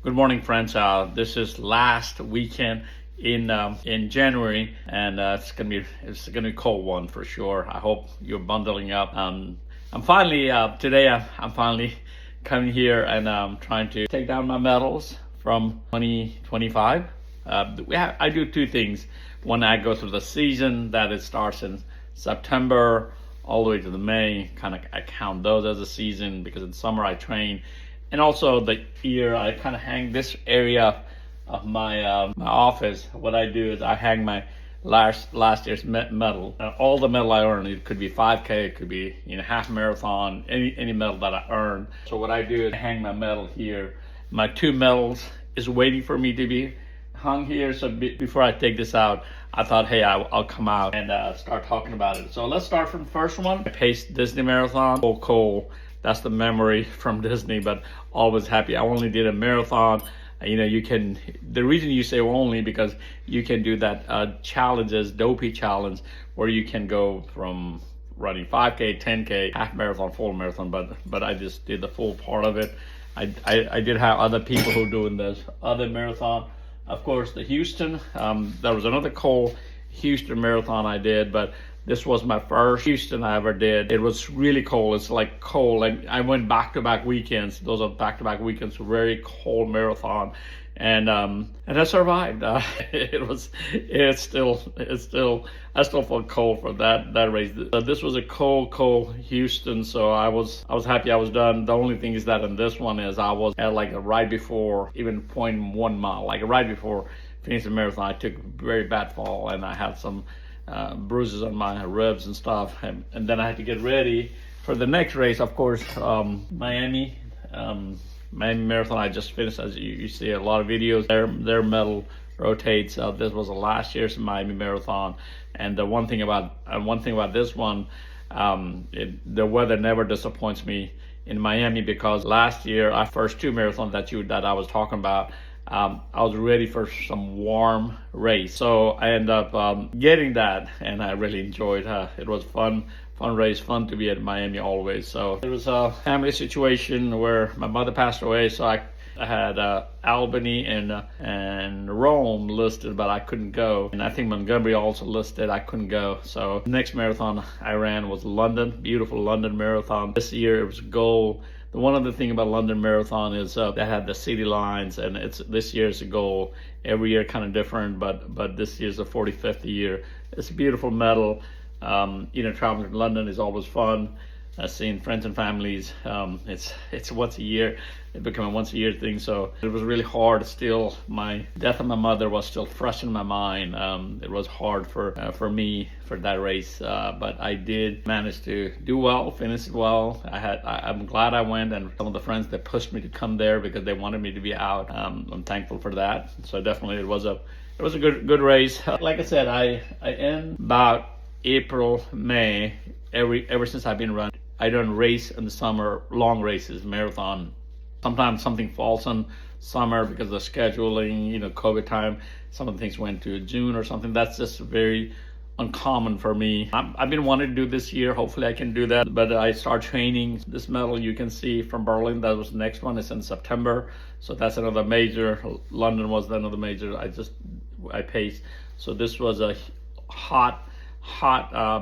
Good morning, friends. This is last weekend in January, and it's gonna be a cold one for sure. I hope you're bundling up. I'm finally today. I'm finally coming here and trying to take down my medals from 2025. I do two things. One, I go through the season that it starts in September all the way to the May. I count those as a season because in summer I train. And also the year, I kind of hang this area of my office. What I do is I hang my last year's medal. All the medal I earned, it could be 5K, it could be half marathon, any medal that I earned. So what I do is I hang my medal here. My two medals is waiting for me to be hung here. So before I take this out, I thought, hey, I'll come out and start talking about it. So let's start from the first one. I paced Disney Marathon. Oh, cool. That's the memory from Disney, but always happy. I only did a marathon. You can, the reason you say only because you can do that challenges, Dopey challenge, where you can go from running 5K, 10K, half marathon, full marathon, but I just did the full part of it. I did have other people who doing this other marathon. Of course, the Houston, there was another Cole Houston marathon I did, but this was my first Houston I ever did. It was really cold. It's like cold. I went back-to-back weekends. Those are back-to-back weekends, very cold marathon. And I survived. I still felt cold for that race. This was a cold Houston, so I was happy I was done. The only thing is that in this one is I was at right before even 0.1 mile, right before finishing the marathon. I took a very bad fall and I had some bruises on my ribs and stuff, and then I had to get ready for the next race. Of course, Miami Marathon. I just finished. As you see a lot of videos, their medal rotates. This was the last year's Miami Marathon, and the one thing about this one, the weather never disappoints me in Miami, because last year our first two marathons that I was talking about, I was ready for some warm race, so I ended up getting that, and I really enjoyed it. Was fun race, fun to be at Miami always. So it was a family situation where my mother passed away, so I had Albany and Rome listed, but I couldn't go, and I think Montgomery also listed. I couldn't go. So the next marathon I ran was London, beautiful London Marathon. This year it was goal. The one other thing about London Marathon is that had the city lines, and this year's a goal. Every year kind of different, but this year's the 45th year. It's a beautiful medal. Traveling to London is always fun. Seeing friends and families. It's once a year. It became a once a year thing. So it was really hard. Still, my death of my mother was still fresh in my mind. It was hard for me for that race, but I did manage to do well, finish it well. I'm glad I went, and some of the friends that pushed me to come there because they wanted me to be out. I'm thankful for that. So definitely it was a good race. Like I said, I end about April, May. Ever since I've been running, I don't race in the summer, long races, marathon. Sometimes something falls on summer because of scheduling, COVID time. Some of the things went to June or something. That's just very uncommon for me. I've been wanting to do this year. Hopefully I can do that. But I start training. This medal you can see from Berlin, that was the next one. It's in September. So that's another major. London was another major. I paced. So this was a hot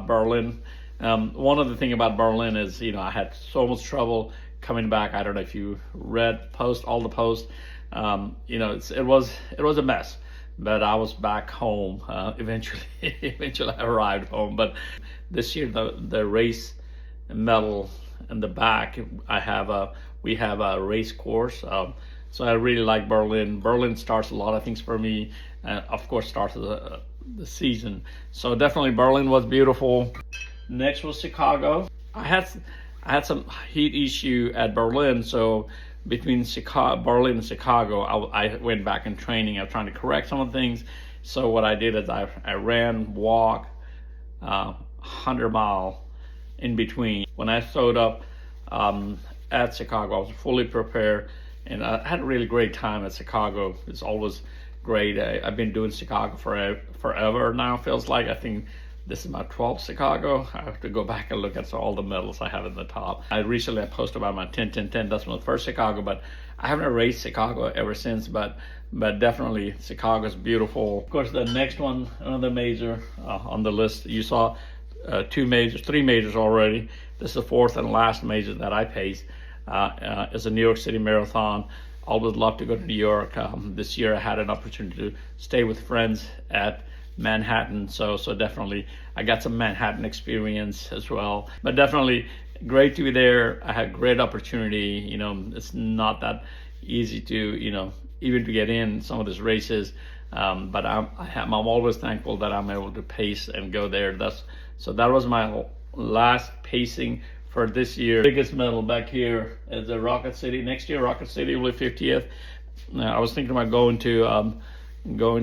Berlin. One other thing about Berlin is, I had so much trouble coming back. I don't know if you read all the posts. It was a mess, but I was back home eventually. Eventually I arrived home. But this year the race medal in the back, we have a race course. So I really like Berlin. Berlin starts a lot of things for me, and of course starts the season. So definitely Berlin was beautiful. Next was Chicago. I had some heat issue at Berlin, so between Berlin and Chicago, I went back in training. I was trying to correct some of the things. So what I did is I ran, walk, 100-mile in between. When I showed up at Chicago, I was fully prepared, and I had a really great time at Chicago. It's always great. I've been doing Chicago forever now, feels like. I think this is my 12th Chicago. I have to go back and look at all the medals I have in the top. I recently posted about my 10-10-10. That's my first Chicago, but I haven't raced Chicago ever since, but definitely Chicago's beautiful. Of course, the next one, another major on the list. You saw three majors already. This is the fourth and last major that I paced. It's a New York City Marathon. Always love to go to New York. This year I had an opportunity to stay with friends at Manhattan, so definitely I got some Manhattan experience as well. But definitely great to be there. I had great opportunity. You know, it's not that easy to, you know, even to get in some of these races. But I'm always thankful that I'm able to pace and go there. So that was my last pacing for this year. Biggest medal back here is the Rocket City. Next year, Rocket City will be 50th. I was thinking about going to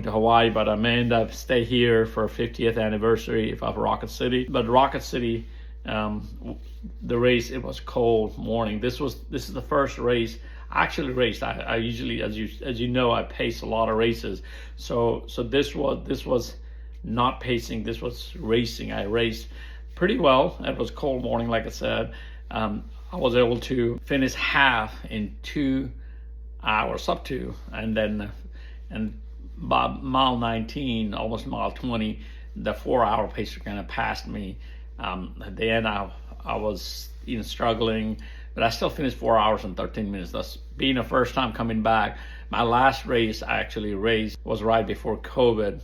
Hawaii, but I may end up stay here for 50th anniversary of Rocket City. But Rocket City, the race, it was cold morning. This is the first race I actually raced. I usually, as you know, I pace a lot of races. So this was not pacing. This was racing. I raced pretty well. It was cold morning, like I said. I was able to finish half in 2 hours, up to, and by mile 19, almost mile 20, the 4-hour pacer kind of passed me. At the end, I was struggling, but I still finished 4 hours and 13 minutes. That's being a first time coming back. My last race I actually raced was right before COVID.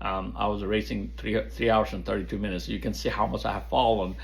I was racing 3 hours and 32 minutes. You can see how much I have fallen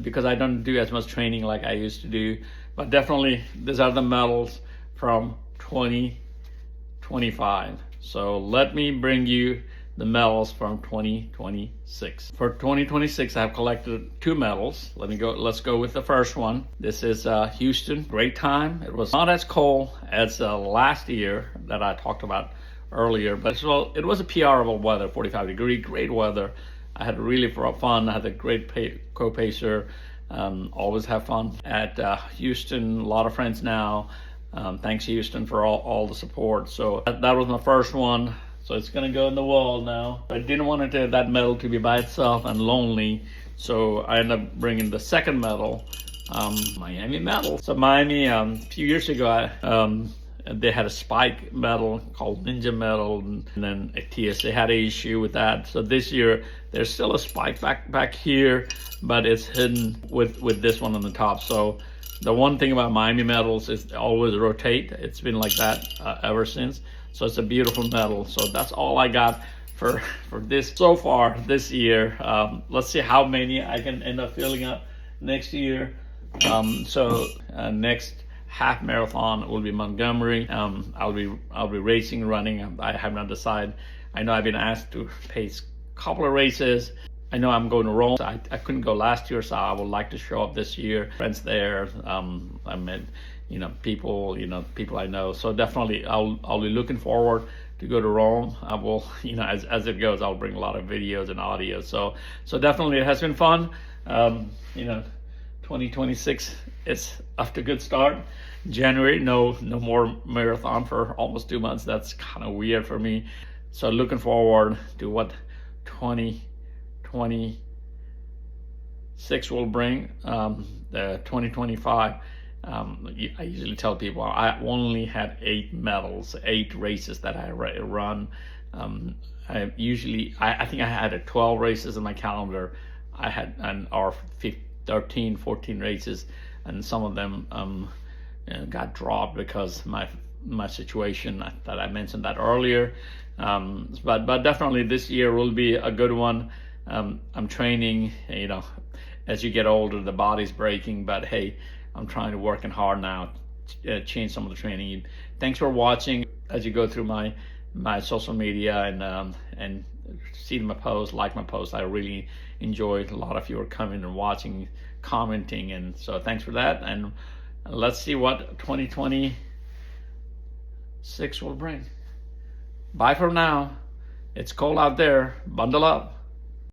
because I don't do as much training like I used to do. But definitely, these are the medals from 2025. So let me bring you the medals from 2026. For 2026, I have collected 2 medals. Let's go with the first one. This is Houston. Great time. It was not as cold as last year that I talked about earlier, but it was a PR-able weather, 45-degree, great weather. I had really fun. I had a great co-pacer. Always have fun at Houston. A lot of friends now. Thanks Houston for all the support. So that was my first one. So it's gonna go in the wall now. I didn't want that medal to be by itself and lonely, so I ended up bringing the second medal, Miami medal. So Miami, a few years ago, they had a spike medal called Ninja medal, and then TSA had an issue with that. So this year there's still a spike back here, but it's hidden with this one on the top. So the one thing about Miami medals is they always rotate. It's been like that ever since. So it's a beautiful medal. So that's all I got for this so far this year. Let's see how many I can end up filling up next year. Next half marathon will be Montgomery. I'll be racing, running. I have not decided. I know I've been asked to pace a couple of races. I know I'm going to Rome. I couldn't go last year, so I would like to show up this year. Friends there. I met people I know. So definitely I'll be looking forward to go to Rome. I will, as it goes, I'll bring a lot of videos and audio. So definitely it has been fun. 2026 is off to a good start. January, no more marathon for almost 2 months. That's kind of weird for me. So looking forward to what 2026 will bring. The 2025, I usually tell people I only had 8 medals, 8 races that I run. I think I had 12 races in my calendar. I had 13, 14 races, and some of them got dropped because my situation that I mentioned that earlier. But definitely this year will be a good one. I'm training, as you get older, the body's breaking, but hey, I'm trying to working hard now to change some of the training. Thanks for watching. As you go through my social media and see my posts, like my posts, I really enjoyed. A lot of you are coming and watching, commenting, and so thanks for that. And let's see what 2026 will bring. Bye for now. It's cold out there. Bundle up.